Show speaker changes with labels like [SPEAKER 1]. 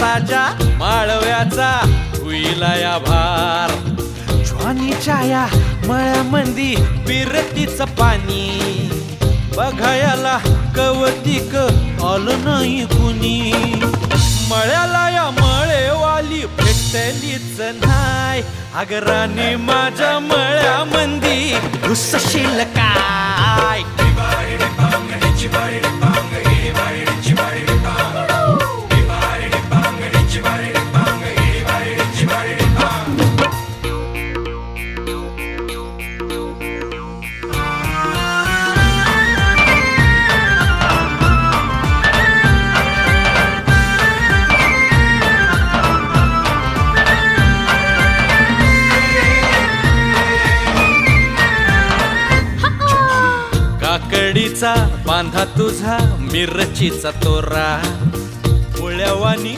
[SPEAKER 1] राजा माळव्याचा हुईला या भार ज्वानीच्या या मळ्यामंदी बिरतीचं पाणी बघायला कवतिक आलं नाही कुणी मळ्याला या मळेवाली भेटलीच नाही अगराने माझ्या मळ्यामंदी घुसशील काय काकडीचा बांधा तुझा मिरचीचा तोरा मुळ्यावानी